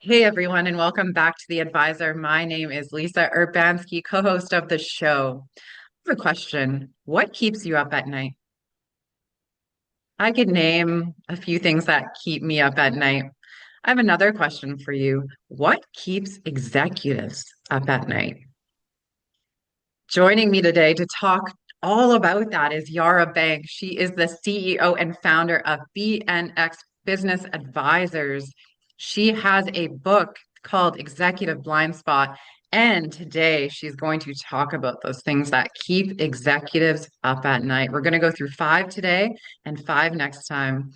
Hey everyone, and welcome back to The Advisor. My name is Lisa Urbanski, co-host of the show. I have a question. What keeps you up at night? I could name a few things that keep me up at night. I have another question for you. What keeps executives up at night? Joining me today to talk all about that is Yara Bank. She is the CEO and founder of BNX Business Advisors. She has a book called Executive Blind Spot. And today she's going to talk about those things that keep executives up at night. We're going to go through five today and five next time.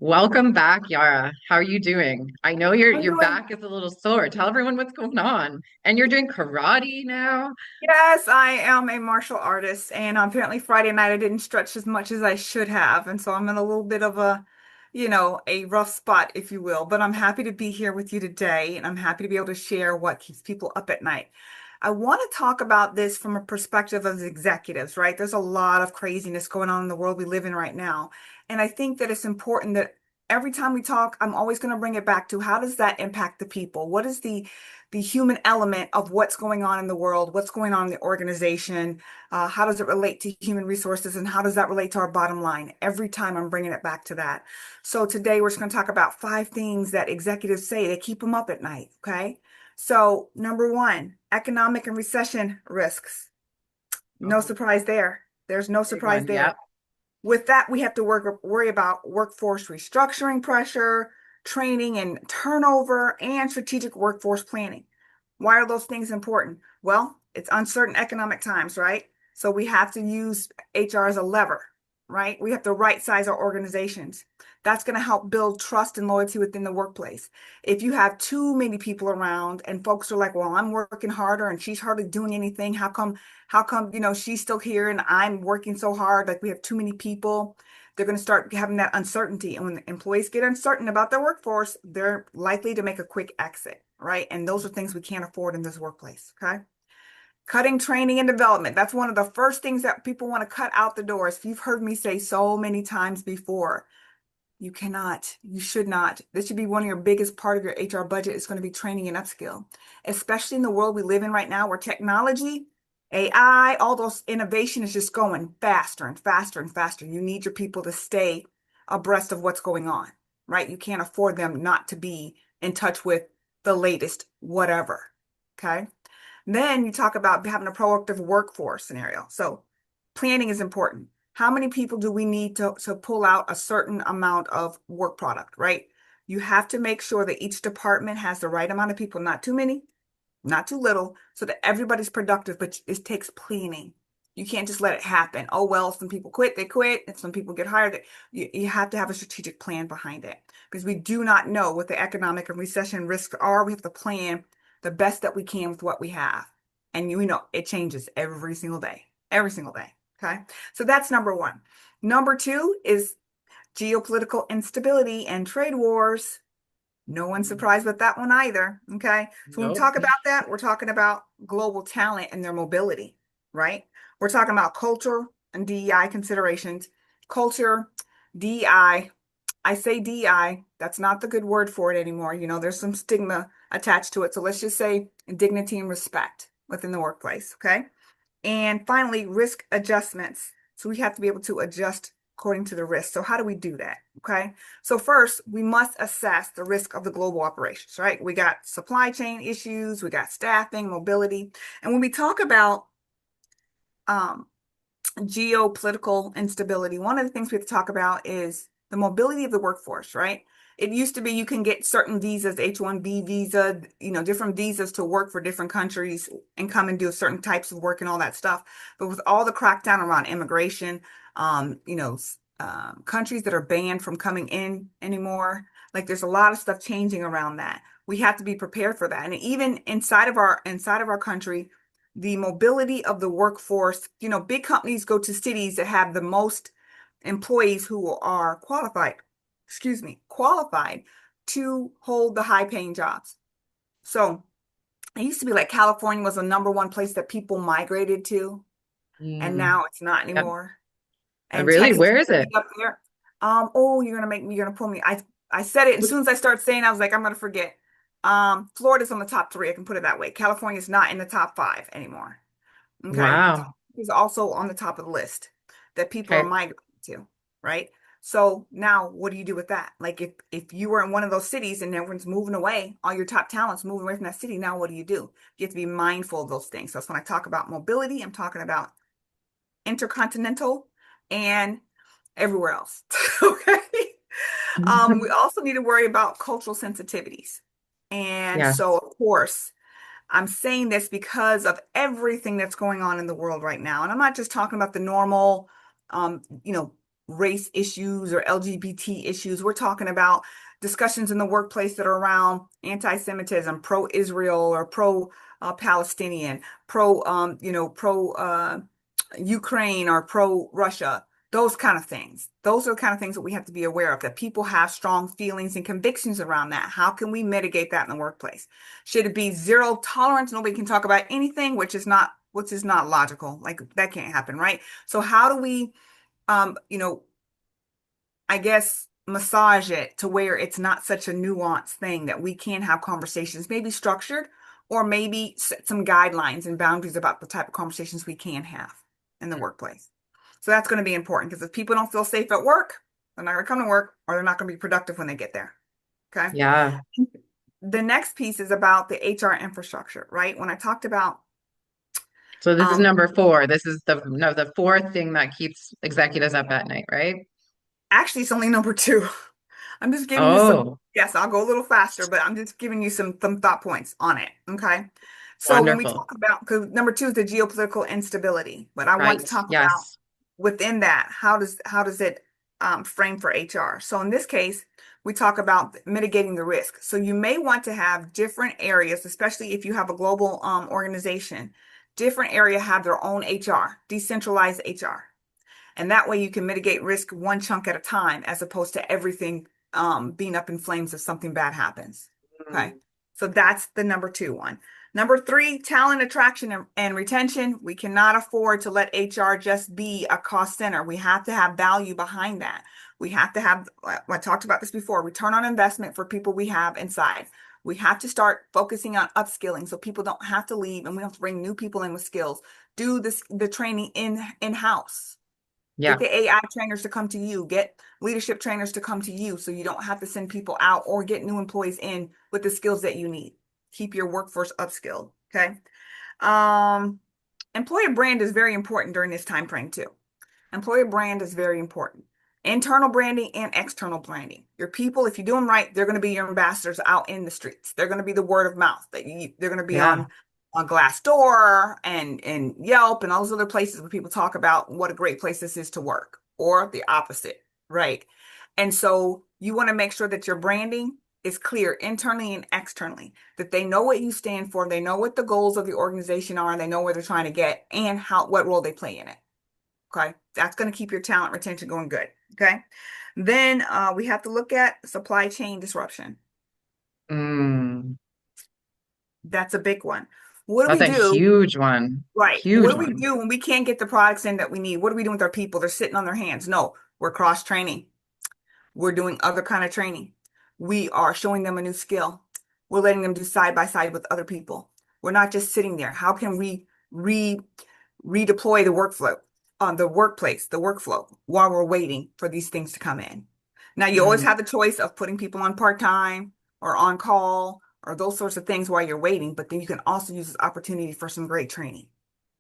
Welcome back, Yara. How are you doing? I know your I'm your doing, back is a little sore. Tell everyone what's going on. And you're doing karate now. yes, I am a martial artist, and apparently Friday night I didn't stretch as much as I should have, and so I'm in a little bit of a rough spot, if you will. But I'm happy to be here with you today, and I'm happy to be able to share what keeps people up at night. I want to talk about this from a perspective of executives, right? There's a lot of craziness going on in the world we live in right now, and I think that it's important that every time we talk, I'm always going to bring it back to how does that impact the people? What is the human element of what's going on in the world, what's going on in the organization, how does it relate to human resources, and how does that relate to our bottom line? Every time I'm bringing it back to that. So today we're just going to talk about five things that executives say that keep them up at night. Okay. So number one, economic and recession risks. No Oh, surprise there. There's no big surprise one. there. Yep. With that, we have to worry about workforce restructuring pressure, training and turnover, and strategic workforce planning. Why are those things important? Well, it's uncertain economic times, right? So we have to use HR as a lever, right? We have to right size our organizations. That's going to help build trust and loyalty within the workplace. If you have too many people around and folks are like, well, I'm working harder and she's hardly doing anything. How come, she's still here and I'm working so hard? Like we have too many people. They're going to start having that uncertainty. And when the employees get uncertain about their workforce, they're likely to make a quick exit, right? And those are things we can't afford in this workplace. Okay. Cutting training and development. That's one of the first things that people want to cut out the doors. You've heard me say so many times before. You cannot, you should not. This should be one of your biggest part of your HR budget is going to be training and upskill, especially in the world we live in right now where technology, AI, all those innovation is just going faster and faster and faster. You need your people to stay abreast of what's going on, right? You can't afford them not to be in touch with the latest whatever. Okay. Then you talk about having a proactive workforce scenario. So planning is important. How many people do we need to pull out a certain amount of work product, right? You have to make sure that each department has the right amount of people, not too many, not too little, so that everybody's productive, but it takes planning. You can't just let it happen. Oh, well, some people quit, they quit. If some people get hired, you have to have a strategic plan behind it because we do not know what the economic and recession risks are. We have to plan the best that we can with what we have. And you know, it changes every single day, every single day. Okay. So that's number one. Number two is geopolitical instability and trade wars. No one's surprised with that one either. Okay. So when we Nope. talk about that, we're talking about global talent and their mobility, right? We're talking about culture and DEI considerations. Culture, DEI, I say DEI, that's not the good word for it anymore. You know, there's some stigma attached to it. So let's just say dignity and respect within the workplace. Okay. And finally, risk adjustments. So we have to be able to adjust according to the risk. So how do we do that? Okay. So first, we must assess the risk of the global operations, right? We got supply chain issues, we got staffing, mobility. And when we talk about um, geopolitical instability, one of the things we have to talk about is the mobility of the workforce, right? It used to be you can get certain visas, H-1B visa, different visas to work for different countries and come and do certain types of work and all that stuff. But with all the crackdown around immigration, countries that are banned from coming in anymore, like there's a lot of stuff changing around that. We have to be prepared for that. And even inside of our country, the mobility of the workforce, big companies go to cities that have the most employees who are qualified to hold the high paying jobs. So it used to be like California was the number one place that people migrated to, and Mm, now it's not yep. anymore. And Really? Texas Where is is it? up there. Oh, you're gonna pull me. I said it, and as soon as I start saying, I was like, I'm gonna forget. Florida's on the top three. I can put it that way. California's not in the top five anymore. Okay. Wow. Is also on the top of the list that people are Okay. migrating to, right? So now what do you do with that? Like if you were in one of those cities and everyone's moving away, all your top talent's moving away from that city, now what do? You have to be mindful of those things. So that's when I talk about mobility, I'm talking about intercontinental and everywhere else. Okay. We also need to worry about cultural sensitivities. And Yes. so, of course, I'm saying this because of everything that's going on in the world right now. And I'm not just talking about the normal, um, you know, race issues or LGBT issues. We're talking about discussions in the workplace that are around anti-Semitism, pro-Israel or pro-Palestinian, pro Ukraine or pro-Russia. Those kind of things. Those are the kind of things that we have to be aware of, that people have strong feelings and convictions around that. How can we mitigate that in the workplace? Should it be zero tolerance? Nobody can talk about anything, which is not logical. Like that can't happen, right? So how do we, um, you know, I guess massage it to where it's not such a nuanced thing that we can have conversations, maybe structured, or maybe set some guidelines and boundaries about the type of conversations we can have in the workplace. So that's going to be important because if people don't feel safe at work, they're not going to come to work or they're not going to be productive when they get there. Okay. Yeah. The next piece is about the HR infrastructure, right? When I talked about, So this is um, number four. This is the no, the fourth thing that keeps executives up at night, right? actually, it's only number two. I'm just giving you some, Oh, yes, I'll go a little faster, but I'm just giving you some thought points on it. Okay. So when we wonderful. talk about, because number two is the geopolitical instability, but I want to Right. talk about Yes. within that, how does it frame for HR? So in this case, we talk about mitigating the risk. So you may want to have different areas, especially if you have a global organization, different area have their own HR, decentralized HR. And that way you can mitigate risk one chunk at a time, as opposed to everything being up in flames if something bad happens. Okay. Mm, So that's the number two one. Number three, talent attraction and retention. We cannot afford to let HR just be a cost center. We have to have value behind that. We have to have, I talked about this before, return on investment for people we have inside. We have to start focusing on upskilling so people don't have to leave and we don't have to bring new people in with skills. Do the training in-house. Get yeah. the AI trainers to come to you. Get leadership trainers to come to you so you don't have to send people out or get new employees in with the skills that you need. Keep your workforce upskilled. Okay. Um, Employer brand is very important during this time frame too. Employer brand is very important. Internal branding and external branding. Your people, if you do them right, they're going to be your ambassadors out in the streets. They're going to be the word of mouth they're going to be Yeah. on Glassdoor and Yelp and all those other places where people talk about what a great place this is to work, or the opposite, right? And so you want to make sure that your branding is clear internally and externally, that they know what you stand for, they know what the goals of the organization are, and they know where they're trying to get and what role they play in it. Okay. That's going to keep your talent retention going good. Okay. Then we have to look at supply chain disruption. Mm, That's a big one. What do that's we a do? huge one. Right. What Huge do we one. do when we can't get the products in that we need? What are we doing with our people? They're sitting on their hands. No, we're cross training. We're doing other kind of training. We are showing them a new skill. We're letting them do side by side with other people. We're not just sitting there. How can we redeploy the workflow on the workplace, the workflow while we're waiting for these things to come in? Now, you always Mm, have the choice of putting people on part-time or on call or those sorts of things while you're waiting, but then you can also use this opportunity for some great training.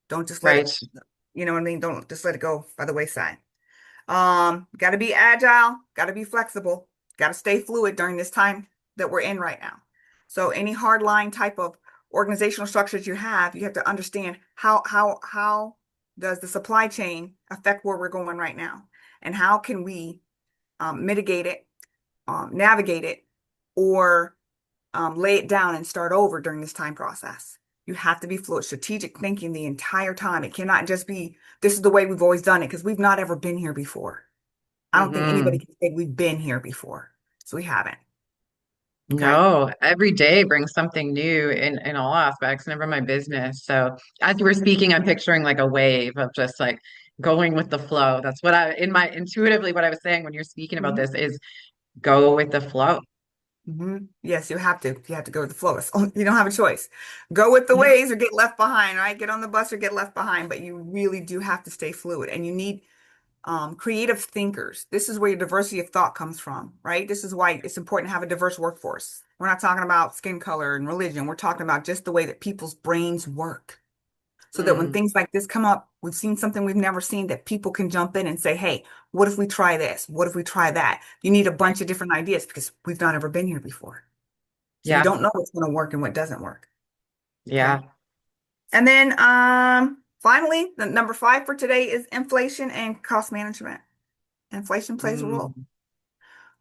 Don't just let right. it, you know what I mean? Don't just let it go by the wayside. Got to be agile, got to be flexible, got to stay fluid during this time that we're in right now. So any hardline type of organizational structures you have to understand how does the supply chain affect where we're going right now, and how can we mitigate it, navigate it, or lay it down and start over during this time process. You have to be fluid, strategic thinking the entire time. It cannot just be, this is the way we've always done it, because we've not ever been here before. I don't think anybody Hmm. can say we've been here before. So we haven't. Okay. No, every day brings something new in all aspects, never my business. So as you were speaking, I'm picturing like a wave of just like going with the flow. That's what I in my intuitively what I was saying when you're speaking about Mhm. this is go with the flow. Yes, you have to. You have to go with the flow. You don't have a choice. Go with the Yeah. waves or get left behind, right? Get on the bus or get left behind. But you really do have to stay fluid, and you need creative thinkers. This is where your diversity of thought comes from, right? This is why it's important to have a diverse workforce. We're not talking about skin color and religion. We're talking about just the way that people's brains work. So that when Mm, things like this come up, we've seen something we've never seen that people can jump in and say, hey, what if we try this? What if we try that? You need a right. bunch of different ideas because we've not ever been here before. So you Yeah. don't know what's going to work and what doesn't work. Okay. Yeah. And then finally, the number five for today is inflation and cost management. Inflation plays a role. Mm,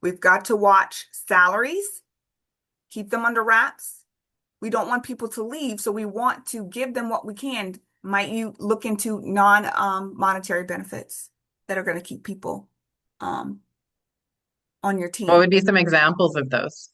We've got to watch salaries, keep them under wraps. We don't want people to leave, so we want to give them what we can. Might you look into non-monetary benefits that are going to keep people um, on your what team? would be some examples of those?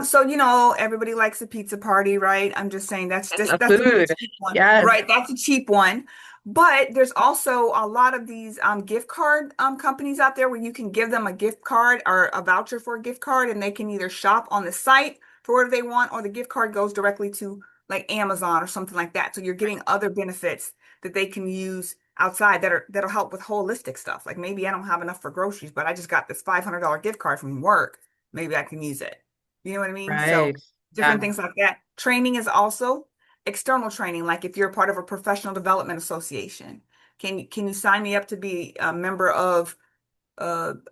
So everybody likes a pizza party, right? I'm just saying A that's a really food. cheap one, Yes. right? That's a cheap one. But there's also a lot of these gift card companies out there where you can give them a gift card or a voucher for a gift card, and they can either shop on the site for whatever they want, or the gift card goes directly to like Amazon or something like that. So you're getting other benefits that they can use outside that'll help with holistic stuff. Like maybe I don't have enough for groceries, but I just got this $500 gift card from work. Maybe I can use it. You know what I mean? So Right. different Yeah. things like that. Training is also external training. Like if you're a part of a professional development association, can you sign me up to be a member of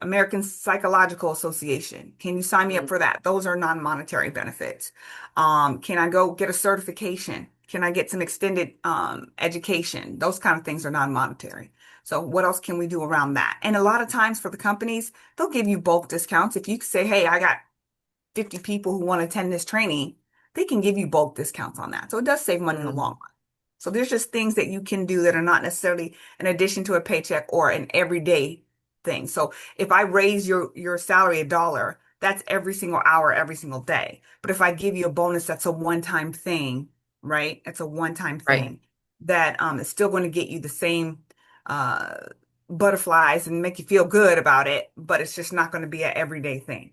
American Psychological Association? Can you sign me up Mm, for that? Those are non-monetary benefits. Can I go get a certification? Can I get some extended education? Those kind of things are non-monetary. So what else can we do around that? And a lot of times for the companies, they'll give you bulk discounts. If you say, hey, I got 50 people who want to attend this training, they can give you bulk discounts on that. So it does save money in the long mm, run. So there's just things that you can do that are not necessarily an addition to a paycheck or an everyday thing. So if I raise your salary $1, that's every single hour, every single day. But if I give you a bonus, that's a one-time thing, right? It's a one-time right. thing that is still going to get you the same uh, butterflies and make you feel good about it, but it's just not going to be an everyday thing,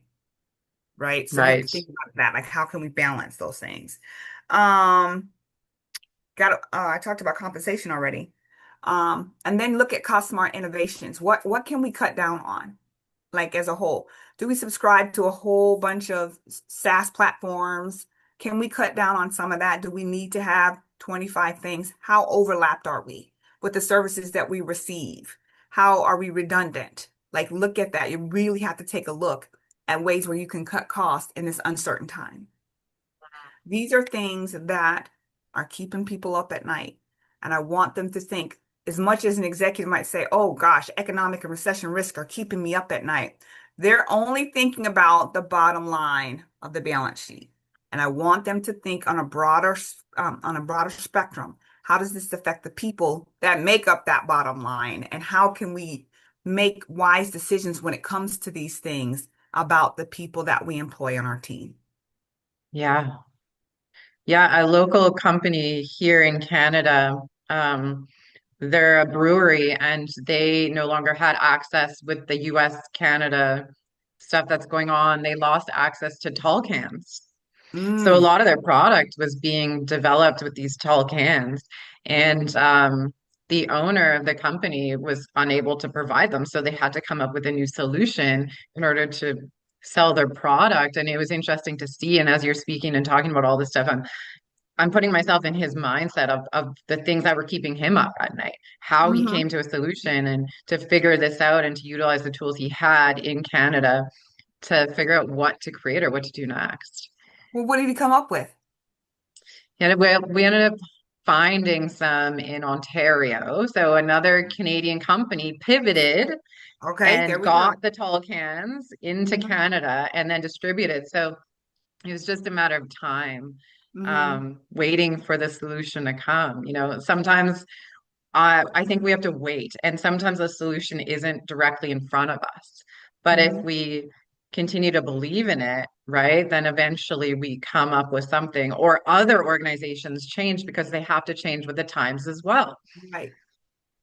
right? So we have to Right. think about that. Like, how can we balance those things? Um, I talked about compensation already. And then look at cost smart innovations. What can we cut down on? Like as a whole, do we subscribe to a whole bunch of SaaS platforms? Can we cut down on some of that? Do we need to have 25 things? How overlapped are we with the services that we receive? How are we redundant? Like, look at that. You really have to take a look at ways where you can cut costs in this uncertain time. These are things that are keeping people up at night. And I want them to think, as much as an executive might say, oh gosh, economic and recession risk are keeping me up at night. They're only thinking about the bottom line of the balance sheet. And I want them to think on a broader spectrum. How does this affect the people that make up that bottom line? And how can we make wise decisions when it comes to these things about the people that we employ on our team? Yeah. Yeah. A local company here in Canada, um, they're a brewery and they no longer had access with the US Canada stuff that's going on. They lost access to tall cans. So a Mm. lot of their product was being developed with these tall cans, and the owner of the company was unable to provide them. So they had to come up with a new solution in order to sell their product. And it was interesting to see. And as you're speaking and talking about all this stuff, I'm putting myself in his mindset of the things that were keeping him up at night, how he Hmm. came to a solution and to figure this out and to utilize the tools he had in Canada to figure out what to create or what to do next. Well, what did he come up with? And we ended up finding some in Ontario. So another Canadian company pivoted Okay, there and we go. got the tall cans into Hmm. Canada and then distributed. So it was just a matter of time, Hmm. waiting for the solution to come. You know, sometimes I think we have to wait, and sometimes the solution isn't directly in front of us. But if Hmm. we continue to believe in it, right, then eventually we come up with something, or other organizations change because they have to change with the times as well. Right.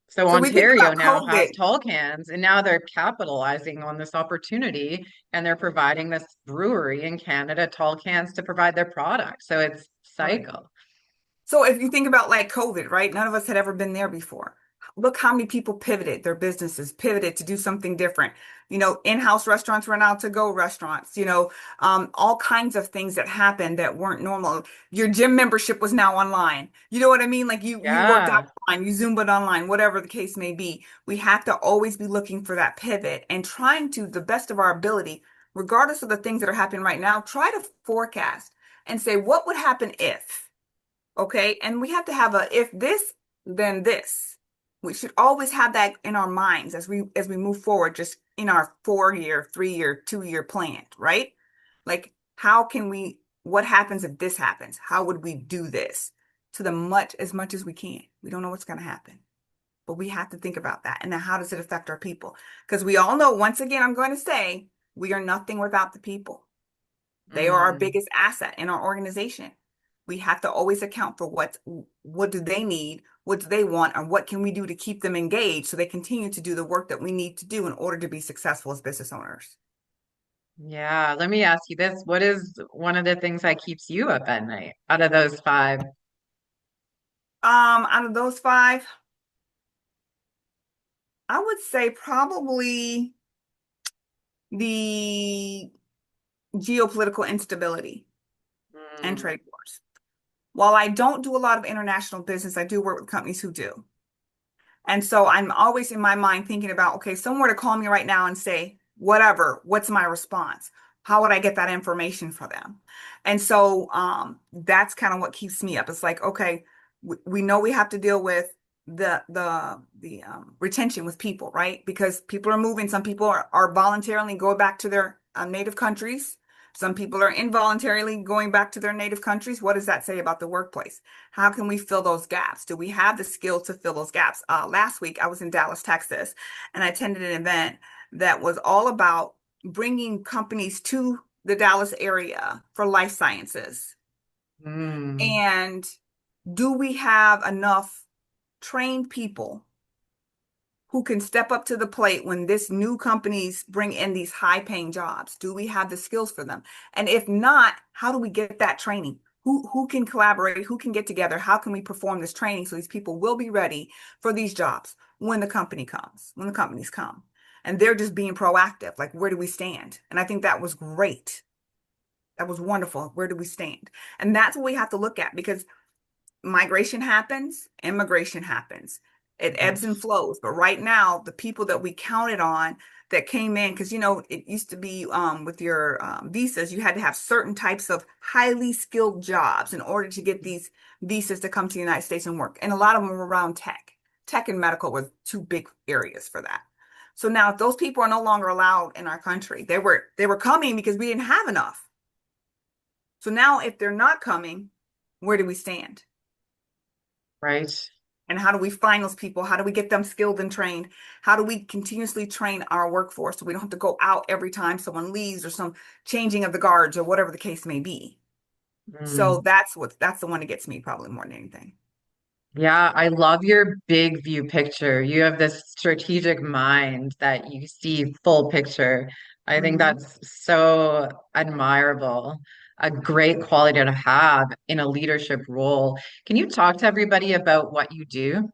So So we think Ontario about now has COVID. tall cans, and now they're capitalizing on this opportunity, and they're providing this brewery in Canada tall cans to provide their product. So it's Right. cycle. So if you think about like COVID, right? None of us had ever been there before. Look how many people pivoted their businesses, pivoted to do something different. In-house restaurants were now to-go restaurants, all kinds of things that happened that weren't normal. Your gym membership was now online. You know what I mean? Like you worked out Yeah. online, you Zumbaed online, whatever the case may be. We have to always be looking for that pivot and trying to, the best of our ability, regardless of the things that are happening right now, try to forecast and say, what would happen if? Okay. And we have to have a if this, then this. We should always have that in our minds as we move forward, just in our 4 year, 3 year, 2 year plan, right? Like how can we, what happens if this happens? How would we do this to the much as we can? We don't know what's going to happen, but we have to think about that. And then how does it affect our people? Because we all know, once again, I'm going to say, we are nothing without the people. They are our Mm. biggest asset in our organization. We have to always account for what do they need, what do they want, and what can we do to keep them engaged so they continue to do the work that we need to do in order to be successful as business owners. Yeah. Let me ask you this. What is one of the things that keeps you up at night out of those five? Out of those five, I would say probably the geopolitical instability and Mm. trade wars. While I don't do a lot of international business, I do work with companies who do. And so I'm always in my mind thinking about, okay, someone were to call me right now and say, whatever, what's my response? How would I get that information for them? And so that's kind of what keeps me up. It's like, okay, we know we have to deal with the retention with people, right? Because people are moving. Some people are voluntarily going back to their native countries. Some people are involuntarily going back to their native countries. What does that say about the workplace? How can we fill those gaps? Do we have the skills to fill those gaps? Last week, I was in Dallas, Texas, and I attended an event that was all about bringing companies to the Dallas area for life sciences. Mm. And do we have enough trained people who can step up to the plate when this new companies bring in these high paying jobs? Do we have the skills for them? And if not, how do we get that training? Who can collaborate? Who can get together? How can we perform this training so these people will be ready for these jobs when the company comes, when the companies come? And they're just being proactive. Like, where do we stand? And I think that was great. That was wonderful. Where do we stand? And that's what we have to look at, because migration happens, immigration happens. It ebbs and Yes. flows. But right now, the people that we counted on that came in, because it used to be with your visas, you had to have certain types of highly skilled jobs in order to get these visas to come to the United States and work. And a lot of them were around tech. Tech and medical were two big areas for that. So now if those people are no longer allowed in our country, they were coming because we didn't have enough. So now if they're not coming, where do we stand? Right. And how do we find those people? How do we get them skilled and trained? How do we continuously train our workforce so we don't have to go out every time someone leaves or some changing of the guards or whatever the case may be? So Mm. that's the one that gets me probably more than anything. Yeah, I love your big view picture. You have this strategic mind that you see full picture. I think Mhm. that's so admirable, a great quality to have in a leadership role. Can you talk to everybody about what you do?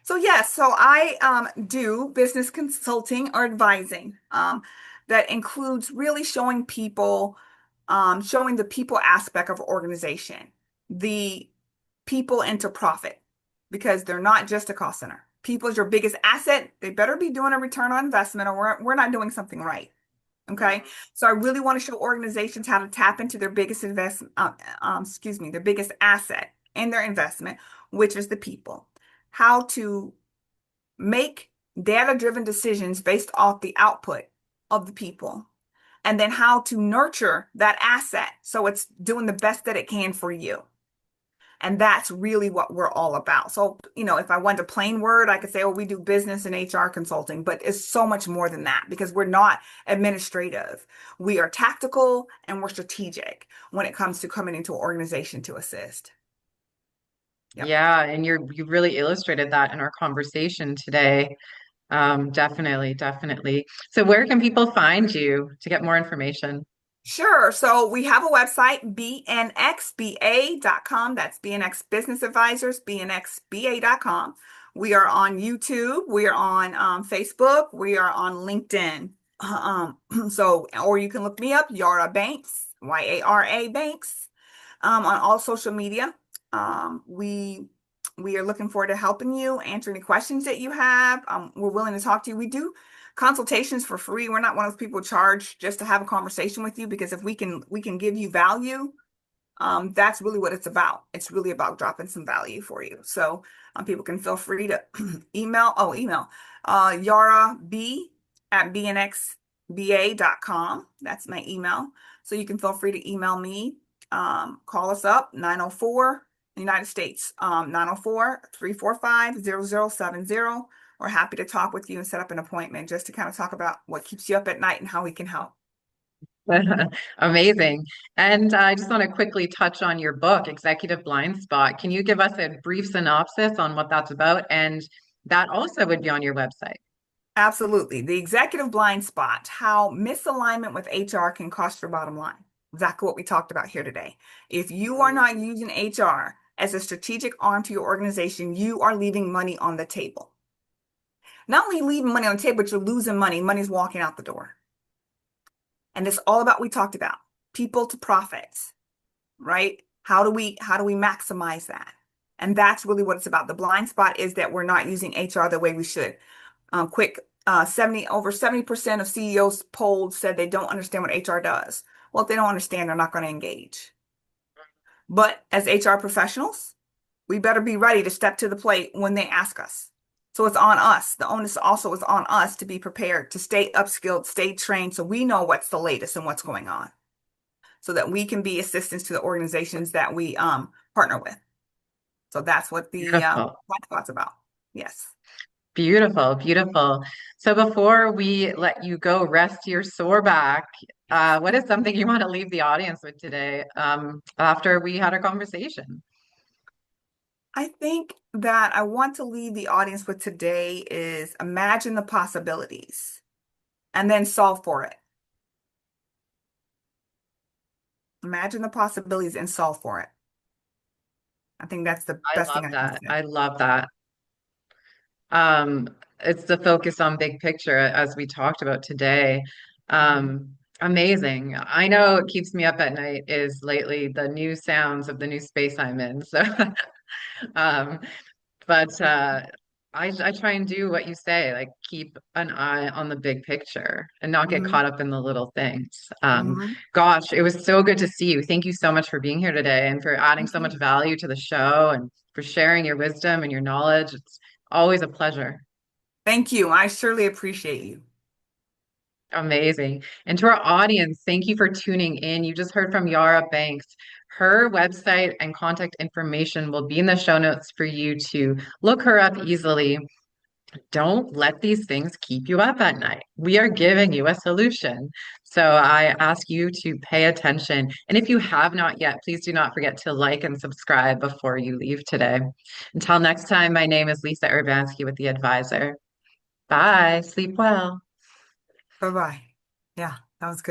So yes, so I do business consulting or advising. That includes really showing the people aspect of organization, the people into profit, because they're not just a cost center. People is your biggest asset. They better be doing a return on investment, or we're not doing something right. Okay. So I really want to show organizations how to tap into their biggest their biggest asset in their investment, which is the people. How to make data-driven decisions based off the output of the people, and then how to nurture that asset so it's doing the best that it can for you. And that's really what we're all about. So, if I went to plain word, I could say, oh, we do business and HR consulting, but it's so much more than that, because we're not administrative. We are tactical and we're strategic when it comes to coming into an organization to assist. Yep. Yeah, and you really illustrated that in our conversation today. Definitely, definitely. So where can people find you to get more information? Sure. So we have a website, bnxba.com. That's BNX Business Advisors, bnxba.com. We are on YouTube. We are on Facebook. We are on LinkedIn. Or you can look me up, Yara Banks, Yara Banks, on all social media. We are looking forward to helping you, answer any questions that you have. We're willing to talk to you. We do consultations for free. We're not one of those people charged just to have a conversation with you because if we can give you value, that's really what it's about. It's really about dropping some value for you. So people can feel free to email Yara B at bnxba.com. That's my email. So you can feel free to email me. Call us up 904 United States, 904-345-0070. We're happy to talk with you and set up an appointment just to kind of talk about what keeps you up at night and how we can help. Amazing. And I just want to quickly touch on your book, Executive Blind Spot. Can you give us a brief synopsis on what that's about? And that also would be on your website. Absolutely. The executive blind spot, how misalignment with HR can cost your bottom line. Exactly what we talked about here today. If you are not using HR as a strategic arm to your organization, you are leaving money on the table. Not only leaving money on the table, but you're losing money. Money's walking out the door. And it's all about what we talked about, people to profits, right? How do we maximize that? And that's really what it's about. The blind spot is that we're not using HR the way we should. Quick, 70% of CEOs polled said they don't understand what HR does. Well, if they don't understand, they're not going to engage. But as HR professionals, we better be ready to step to the plate when they ask us. So it's on us. The onus also is on us to be prepared, to stay upskilled, stay trained, so we know what's the latest and what's going on, so that we can be assistants to the organizations that we partner with. So that's what the Beautiful. Black Spot's about. Yes. Beautiful, beautiful. So before we let you go rest your sore back, what is something you want to leave the audience with today, after we had our conversation? I think that I want to leave the audience with today is imagine the possibilities and then solve for it. Imagine the possibilities and solve for it. I think that's the I best thing love I can that. say. I love that. Um, it's the focus on big picture as we talked about today. Amazing. I know it keeps me up at night is lately the new sounds of the new space I'm in. So um, but I try and do what you say, like keep an eye on the big picture and not get Hmm. caught up in the little things. Hmm. Gosh, it was so good to see you. Thank you so much for being here today and for adding Thank so much you. value to the show and for sharing your wisdom and your knowledge. It's always a pleasure. Thank you. I surely appreciate you. Amazing. And to our audience, thank you for tuning in. You just heard from Yara Banks. Her website and contact information will be in the show notes for you to look her up easily. Don't let these things keep you up at night. We are giving you a solution. So I ask you to pay attention. And if you have not yet, please do not forget to like and subscribe before you leave today. Until next time, my name is Lisa Urbanski with The Advisor. Bye. Sleep well. Bye-bye. Yeah, that was good.